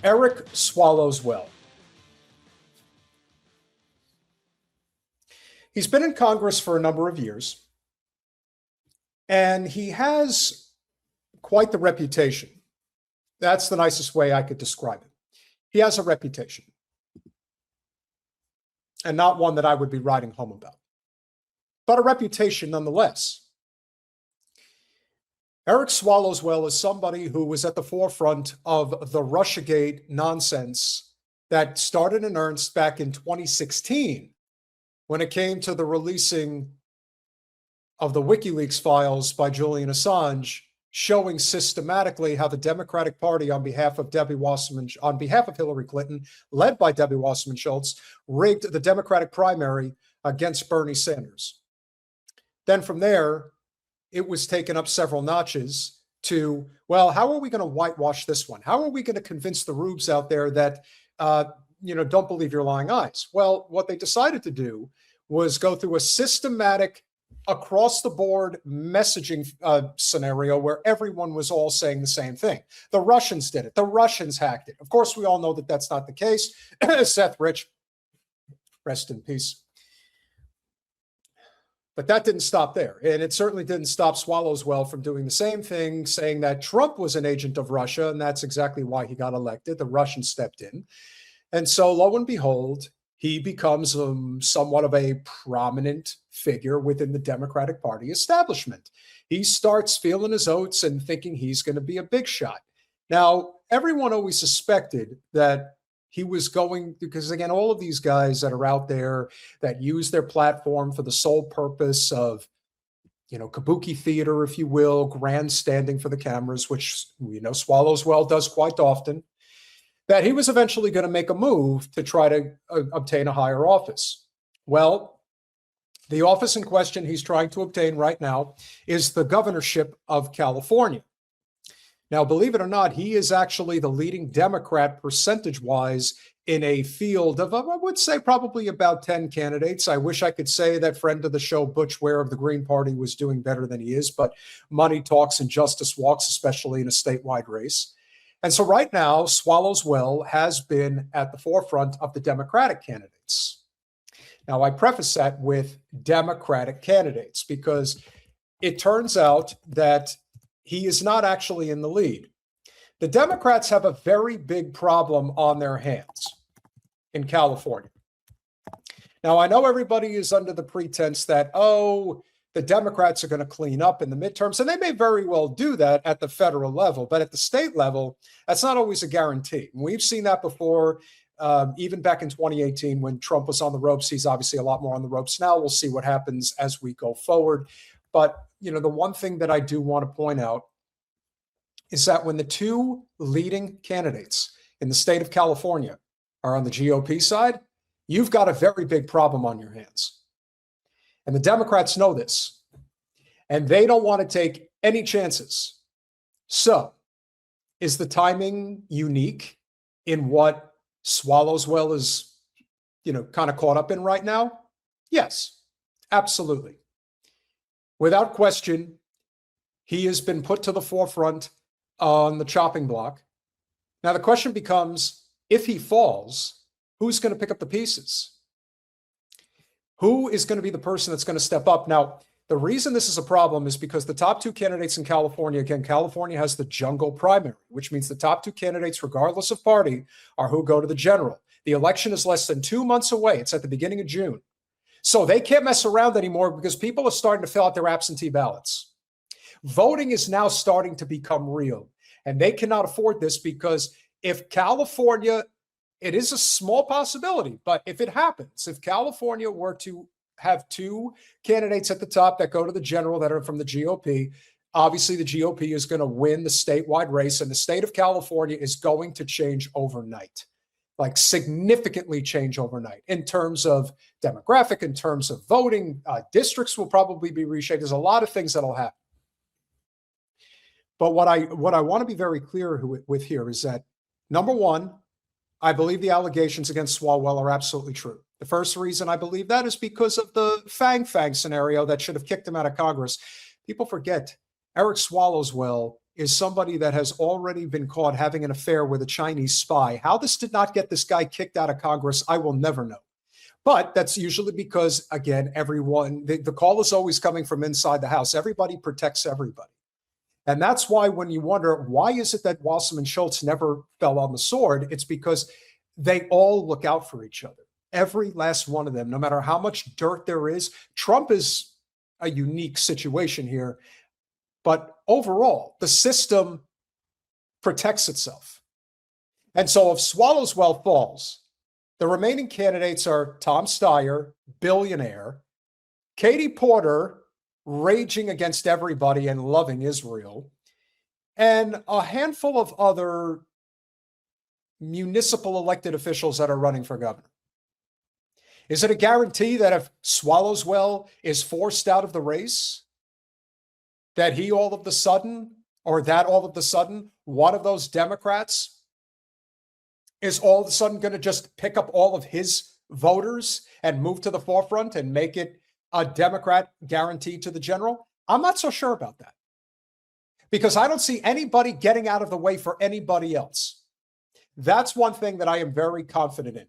Eric Swalwell. He's been in Congress for a number of years, and he has quite the reputation. That's the nicest way I could describe it. He has a reputation, and not one that I would be writing home about, but a reputation nonetheless. Eric Swalwell is somebody who was at the forefront of the Russiagate nonsense that started in earnest back in 2016 when it came to the releasing of the WikiLeaks files by Julian Assange, showing systematically how the Democratic Party, on behalf of Hillary Clinton, led by Debbie Wasserman Schultz, rigged the Democratic primary against Bernie Sanders. Then from there, it was taken up several notches to, well, how are we going to whitewash this one? How are we going to convince the rubes out there that, don't believe your lying eyes? Well, what they decided to do was go through a systematic, across-the-board messaging scenario where everyone was all saying the same thing. The Russians did it. The Russians hacked it. Of course, we all know that that's not the case. Seth Rich, rest in peace. But that didn't stop there. And it certainly didn't stop Swalwell from doing the same thing, saying that Trump was an agent of Russia, and that's exactly why he got elected. The Russians stepped in. And so, lo and behold, he becomes somewhat of a prominent figure within the Democratic Party establishment. He starts feeling his oats and thinking he's going to be a big shot. Now, everyone always suspected that he was going, because again, all of these guys that are out there that use their platform for the sole purpose of, kabuki theater, if you will, grandstanding for the cameras, which we know Swalwell does quite often, that he was eventually going to make a move to try to obtain a higher office. Well, the office in question he's trying to obtain right now is the governorship of California. Now, believe it or not, he is actually the leading Democrat percentage-wise in a field of, I would say, probably about 10 candidates. I wish I could say that friend of the show, Butch Ware of the Green Party, was doing better than he is, but money talks and justice walks, especially in a statewide race. And so right now, Swalwell has been at the forefront of the Democratic candidates. Now, I preface that with Democratic candidates because it turns out that he is not actually in the lead. The Democrats have a very big problem on their hands in California. Now, I know everybody is under the pretense that, the Democrats are going to clean up in the midterms, and they may very well do that at the federal level, but at the state level, that's not always a guarantee. And we've seen that before, even back in 2018 when Trump was on the ropes. He's obviously a lot more on the ropes now. We'll see what happens as we go forward. But, the one thing that I do want to point out is that when the two leading candidates in the state of California are on the GOP side, you've got a very big problem on your hands. And the Democrats know this, and they don't want to take any chances. So, is the timing unique in what Swalwell is, kind of caught up in right now? Yes, absolutely. Without question, he has been put to the forefront on the chopping block. Now, the question becomes, if he falls, who's going to pick up the pieces? Who is going to be the person that's going to step up? Now, the reason this is a problem is because the top two candidates in California, again, California has the jungle primary, which means the top two candidates, regardless of party, are who go to the general. The election is less than 2 months away. It's at the beginning of June. So they can't mess around anymore because people are starting to fill out their absentee ballots. Voting is now starting to become real, and they cannot afford this because if California, it is a small possibility, but if it happens, if California were to have two candidates at the top that go to the general that are from the GOP, obviously the GOP is going to win the statewide race, and the state of California is going to change overnight, like significantly change overnight in terms of demographic, in terms of voting. Districts will probably be reshaped. There's a lot of things that'll happen. But what I want to be very clear with here is that, number one, I believe the allegations against Swalwell are absolutely true. The first reason I believe that is because of the Fang scenario that should have kicked him out of Congress. People forget Eric Swalwell is somebody that has already been caught having an affair with a Chinese spy. How this did not get this guy kicked out of Congress, I will never know. But that's usually because, again, everyone, the call is always coming from inside the house. Everybody protects everybody. And that's why when you wonder, why is it that Wasserman Schultz never fell on the sword? It's because they all look out for each other. Every last one of them, no matter how much dirt there is. Trump is a unique situation here. But overall, the system protects itself. And so if Swalwell falls, the remaining candidates are Tom Steyer, billionaire, Katie Porter, raging against everybody and loving Israel, and a handful of other municipal elected officials that are running for governor. Is it a guarantee that if Swalwell is forced out of the race, that he all of a sudden, or that all of a sudden, one of those Democrats is all of a sudden going to just pick up all of his voters and move to the forefront and make it a Democrat guaranteed to the general? I'm not so sure about that, because I don't see anybody getting out of the way for anybody else. That's one thing that I am very confident in.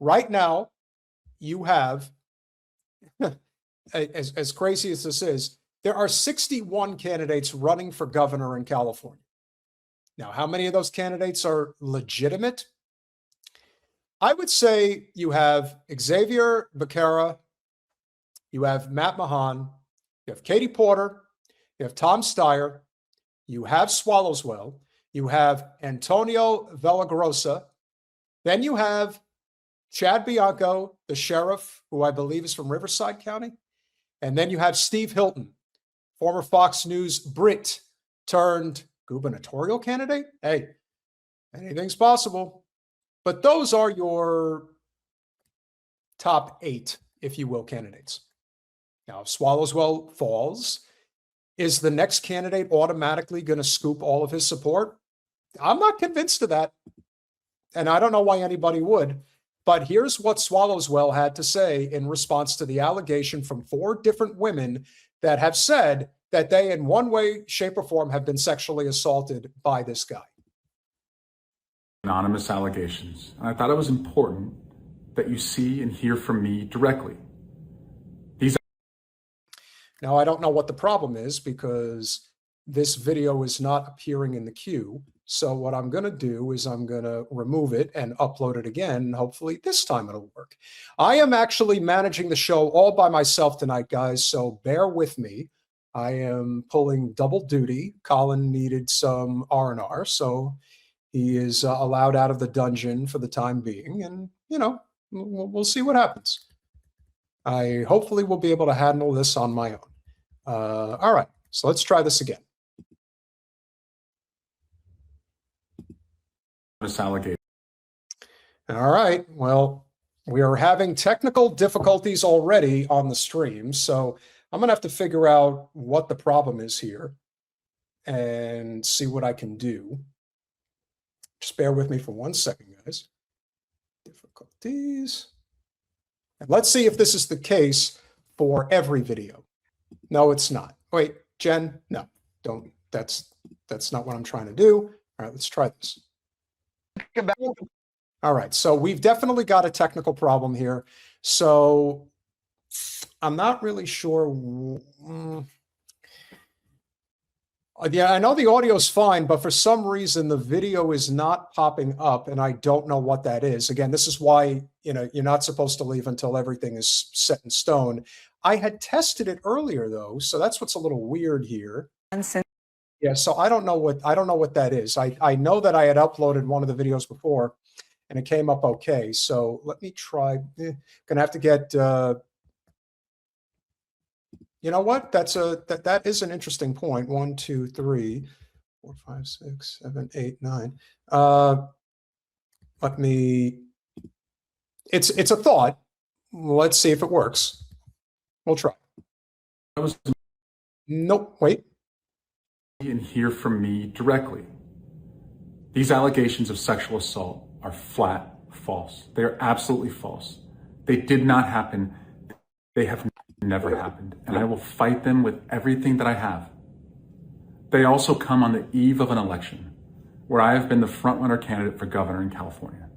Right now, you have, as crazy as this is, there are 61 candidates running for governor in California. Now, how many of those candidates are legitimate? I would say you have Xavier Becerra, you have Matt Mahan, you have Katie Porter, you have Tom Steyer, you have Swalwell, you have Antonio Villagrosa, then you have Chad Bianco, the sheriff, who I believe is from Riverside County, and then you have Steve Hilton, former Fox News Brit turned gubernatorial candidate. Hey, anything's possible. But those are your top 8, if you will, candidates. Now, if Swalwell falls, is the next candidate automatically going to scoop all of his support? I'm not convinced of that. And I don't know why anybody would. But here's what Swalwell had to say in response to the allegation from 4 different women that have said that they, in one way, shape, or form, have been sexually assaulted by this guy. Anonymous allegations. And I thought it was important that you see and hear from me directly. Now, I don't know what the problem is, because this video is not appearing in the queue. So what I'm going to do is I'm going to remove it and upload it again. Hopefully this time it'll work. I am actually managing the show all by myself tonight, guys, so bear with me. I am pulling double duty. Colin needed some R&R, so he is allowed out of the dungeon for the time being. And, you know, we'll see what happens. I hopefully will be able to handle this on my own. All right, so let's try this again. All right, well, we are having technical difficulties already on the stream, so I'm going to have to figure out what the problem is here and see what I can do. Just bear with me for 1 second, guys. Difficulties. And let's see if this is the case for every video. No, it's not. Wait, Jen, no, don't. That's not what I'm trying to do. All right, let's try this. All right, so we've definitely got a technical problem here. So I'm not really sure. Yeah, I know the audio is fine, but for some reason the video is not popping up, and I don't know what that is. Again, this is why, you know, you're not supposed to leave until everything is set in stone. I had tested it earlier though, so that's what's a little weird here. Yeah, so I don't know what that is. I know that I had uploaded one of the videos before, and it came up okay. So let me try. Gonna have to get. You know what? That is an interesting point. 1, 2, 3, 4, 5, 6, 7, 8, 9. Let me. It's a thought. Let's see if it works. We'll try. Nope. Wait. And hear from me directly. These allegations of sexual assault are flat false. They are absolutely false. They did not happen. They have never happened. And I will fight them with everything that I have. They also come on the eve of an election where I have been the frontrunner candidate for governor in California.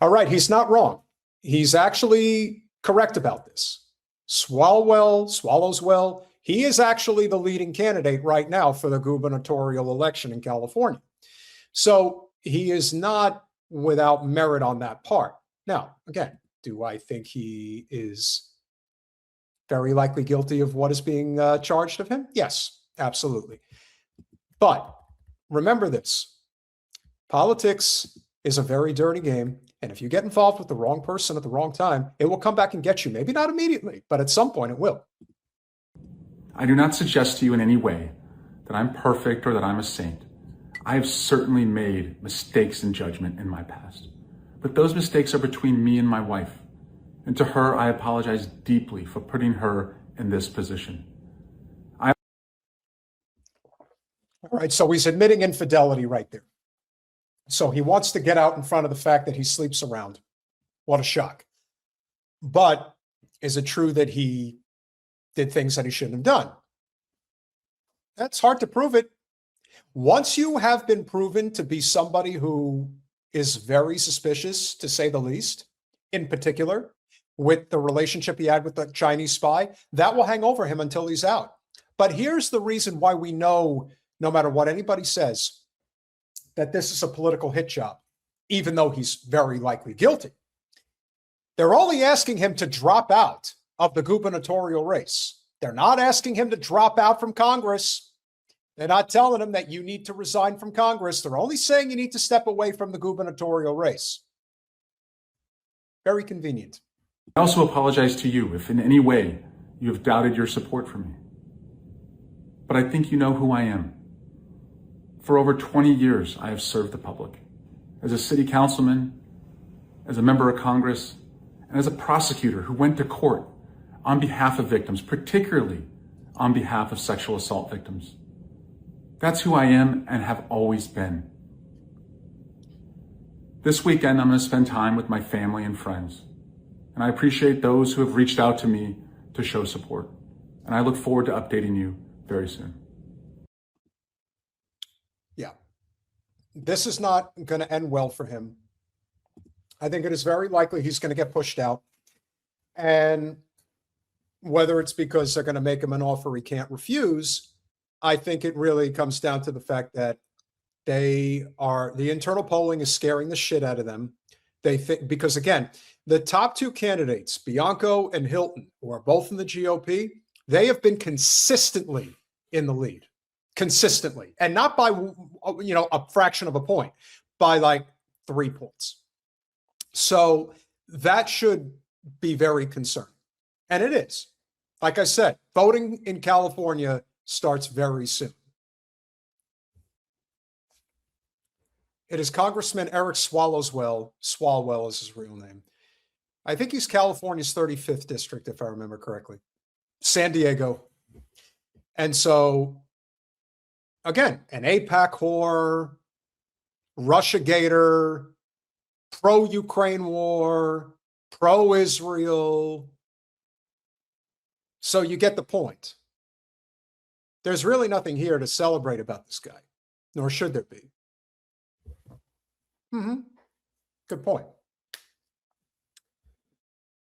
All right, he's not wrong. He's actually correct about this. Swallows well. He is actually the leading candidate right now for the gubernatorial election in California. So he is not without merit on that part. Now, again, do I think he is very likely guilty of what is being charged of him? Yes, absolutely. But remember this, politics is a very dirty game. And if you get involved with the wrong person at the wrong time, it will come back and get you. Maybe not immediately, but at some point it will. I do not suggest to you in any way that I'm perfect or that I'm a saint. I have certainly made mistakes in judgment in my past, but those mistakes are between me and my wife. And to her, I apologize deeply for putting her in this position. All right, so he's admitting infidelity right there. So he wants to get out in front of the fact that he sleeps around. What a shock. But is it true that he did things that he shouldn't have done? That's hard to prove it. Once you have been proven to be somebody who is very suspicious, to say the least, in particular, with the relationship he had with the Chinese spy, that will hang over him until he's out. But here's the reason why we know, no matter what anybody says, that this is a political hit job, even though he's very likely guilty. They're only asking him to drop out of the gubernatorial race. They're not asking him to drop out from Congress. They're not telling him that you need to resign from Congress. They're only saying you need to step away from the gubernatorial race. Very convenient. I also apologize to you if in any way you have doubted your support for me. But I think you know who I am. For over 20 years, I have served the public as a city councilman, as a member of Congress, and as a prosecutor who went to court on behalf of victims, particularly on behalf of sexual assault victims. That's who I am and have always been. This weekend, I'm going to spend time with my family and friends, and I appreciate those who have reached out to me to show support, and I look forward to updating you very soon. Yeah, this is not going to end well for him. I think it is very likely he's going to get pushed out, and whether it's because they're going to make him an offer he can't refuse, I think it really comes down to the fact that the internal polling is scaring the shit out of them. They think, because again, the top two candidates, Bianco and Hilton, who are both in the GOP, they have been consistently in the lead, consistently, and not by, a fraction of a point, by like 3 points. So that should be very concerning. And it is. Like I said, voting in California starts very soon. It is Congressman Eric Swalwell is his real name. I think he's California's 35th district, if I remember correctly. San Diego. And so, again, an AIPAC whore, Russia-gator, pro-Ukraine war, pro-Israel. So you get the point. There's really nothing here to celebrate about this guy, nor should there be. Good point.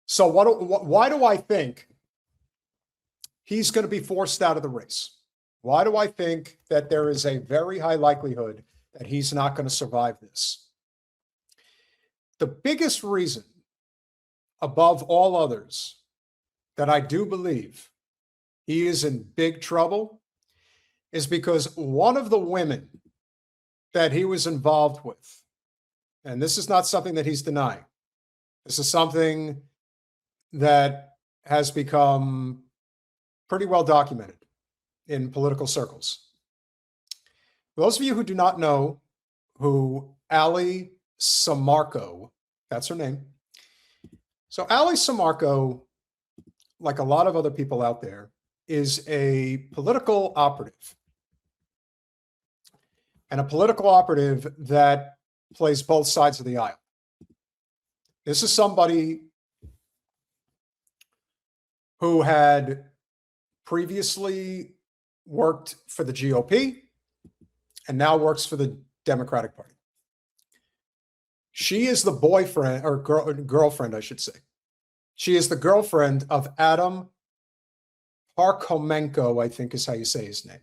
So why do I think he's going to be forced out of the race? Why do I think that there is a very high likelihood that he's not going to survive this? The biggest reason, above all others, that I do believe he is in big trouble is because one of the women that he was involved with, and this is not something that he's denying, this is something that has become pretty well documented in political circles. For those of you who do not know who Ali Samarco, that's her name. So Ali Samarco, like a lot of other people out there, is a political operative. And a political operative that plays both sides of the aisle. This is somebody who had previously worked for the GOP and now works for the Democratic Party. She is the boyfriend or girlfriend, I should say. She is the girlfriend of Adam Parkomenko, I think is how you say his name.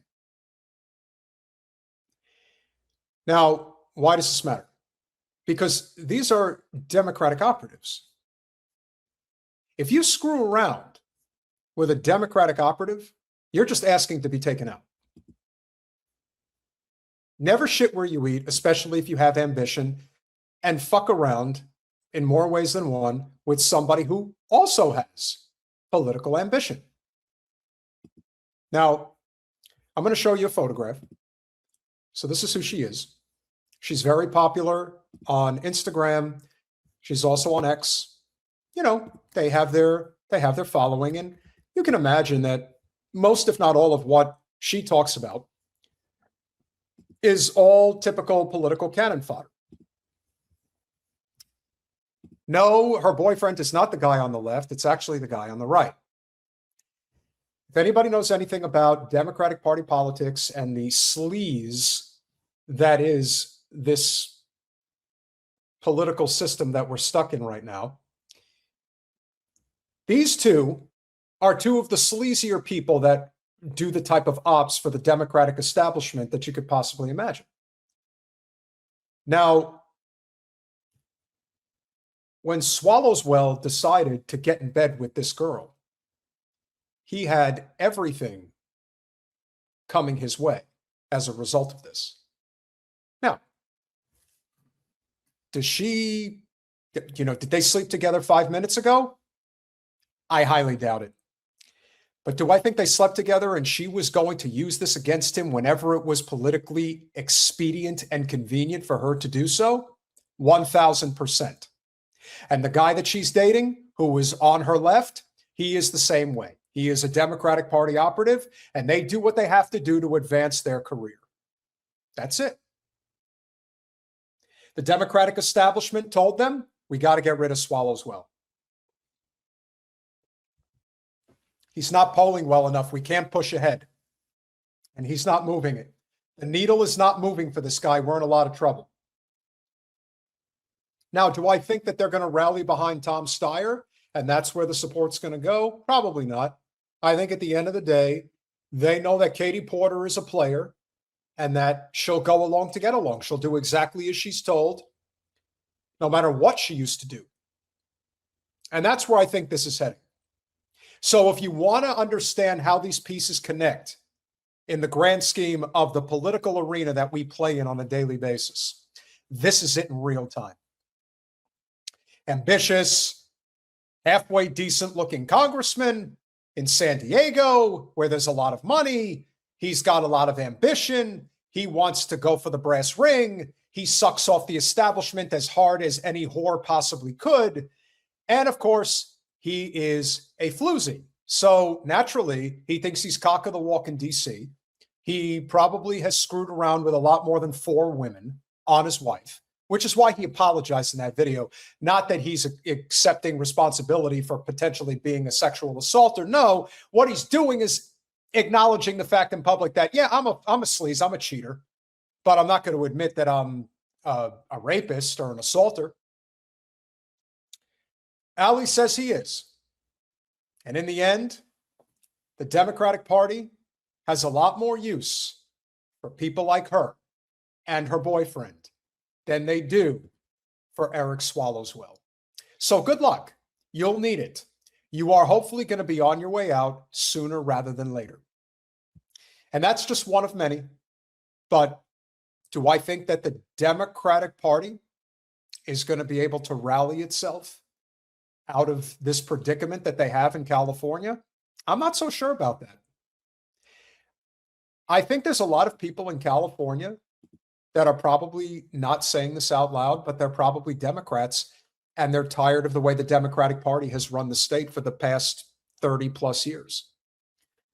Now, why does this matter? Because these are Democratic operatives. If you screw around with a Democratic operative, you're just asking to be taken out. Never shit where you eat, especially if you have ambition, and fuck around in more ways than one with somebody who also has political ambition. Now, I'm going to show you a photograph. So this is who she is. She's very popular on Instagram. She's also on X. You know, they have their following, and you can imagine that most, if not all, of what she talks about is all typical political cannon fodder. No, her boyfriend is not the guy on the left. It's actually the guy on the right. If anybody knows anything about Democratic Party politics and the sleaze that is this political system that we're stuck in right now, these two are two of the sleazier people that do the type of ops for the Democratic establishment that you could possibly imagine. Now, when Swalwell decided to get in bed with this girl, he had everything coming his way as a result of this. Now, did they sleep together 5 minutes ago? I highly doubt it. But do I think they slept together and she was going to use this against him whenever it was politically expedient and convenient for her to do so? 1,000%. And the guy that she's dating, who is on her left, he is the same way. He is a Democratic Party operative, and they do what they have to do to advance their career. That's it. The Democratic establishment told them, we got to get rid of Swalwell. He's not polling well enough. We can't push ahead. And he's not moving it. The needle is not moving for this guy. We're in a lot of trouble. Now, do I think that they're going to rally behind Tom Steyer and that's where the support's going to go? Probably not. I think at the end of the day, they know that Katie Porter is a player and that she'll go along to get along. She'll do exactly as she's told, no matter what she used to do. And that's where I think this is heading. So if you want to understand how these pieces connect in the grand scheme of the political arena that we play in on a daily basis, this is it in real time. Ambitious, halfway decent looking congressman in San Diego, where there's a lot of money. He's got a lot of ambition. He wants to go for the brass ring. He sucks off the establishment as hard as any whore possibly could. And of course, he is a floozy. So naturally, he thinks he's cock of the walk in DC. He probably has screwed around with a lot more than 4 women on his wife, which is why he apologized in that video. Not that he's accepting responsibility for potentially being a sexual assaulter. No, what he's doing is acknowledging the fact in public that, yeah, I'm a sleaze, I'm a cheater, but I'm not going to admit that I'm a rapist or an assaulter. Ali says he is. And in the end, the Democratic Party has a lot more use for people like her and her boyfriend than they do for Eric Swalwell. So good luck. You'll need it. You are hopefully going to be on your way out sooner rather than later. And that's just one of many. But do I think that the Democratic Party is going to be able to rally itself out of this predicament that they have in California? I'm not so sure about that. I think there's a lot of people in California that are probably not saying this out loud, but they're probably Democrats, and they're tired of the way the Democratic Party has run the state for the past 30 plus years.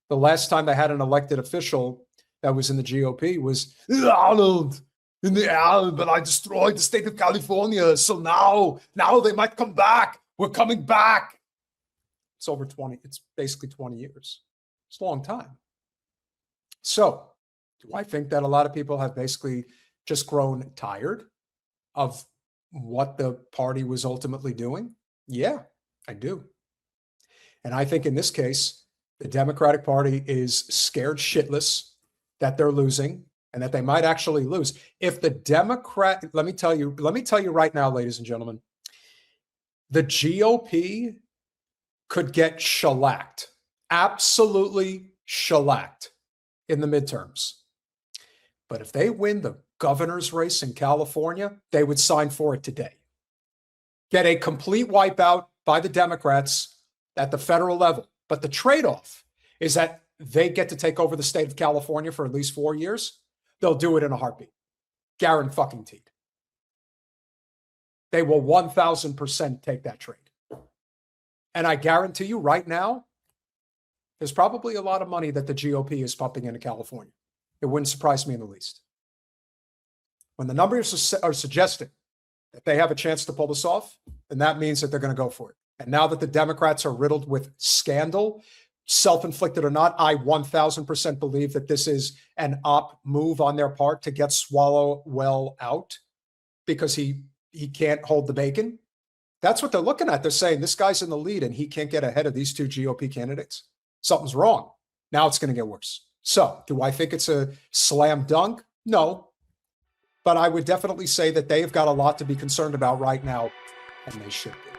The last time they had an elected official that was in the GOP was Arnold in the air, but I destroyed the state of California. So now they might come back. We're coming back. It's basically 20 years. It's a long time. So, do I think that a lot of people have basically just grown tired of what the party was ultimately doing? Yeah, I do. And I think in this case, the Democratic Party is scared shitless that they're losing and that they might actually lose. If the let me tell you right now, ladies and gentlemen, the GOP could get shellacked, absolutely shellacked in the midterms. But if they win the governor's race in California, they would sign for it today. Get a complete wipeout by the Democrats at the federal level. But the trade-off is that they get to take over the state of California for at least 4 years. They'll do it in a heartbeat. Guaranteed. They will 1,000% take that trade. And I guarantee you right now, there's probably a lot of money that the GOP is pumping into California. It wouldn't surprise me in the least. When the numbers are suggesting that they have a chance to pull this off, then that means that they're going to go for it. And now that the Democrats are riddled with scandal, self-inflicted or not, I 1,000% believe that this is an op move on their part to get Swalwell out because he can't hold the bacon. That's what they're looking at. They're saying this guy's in the lead and he can't get ahead of these two GOP candidates. Something's wrong. Now it's going to get worse. So do I think it's a slam dunk? No. But I would definitely say that they've got a lot to be concerned about right now, and they should be.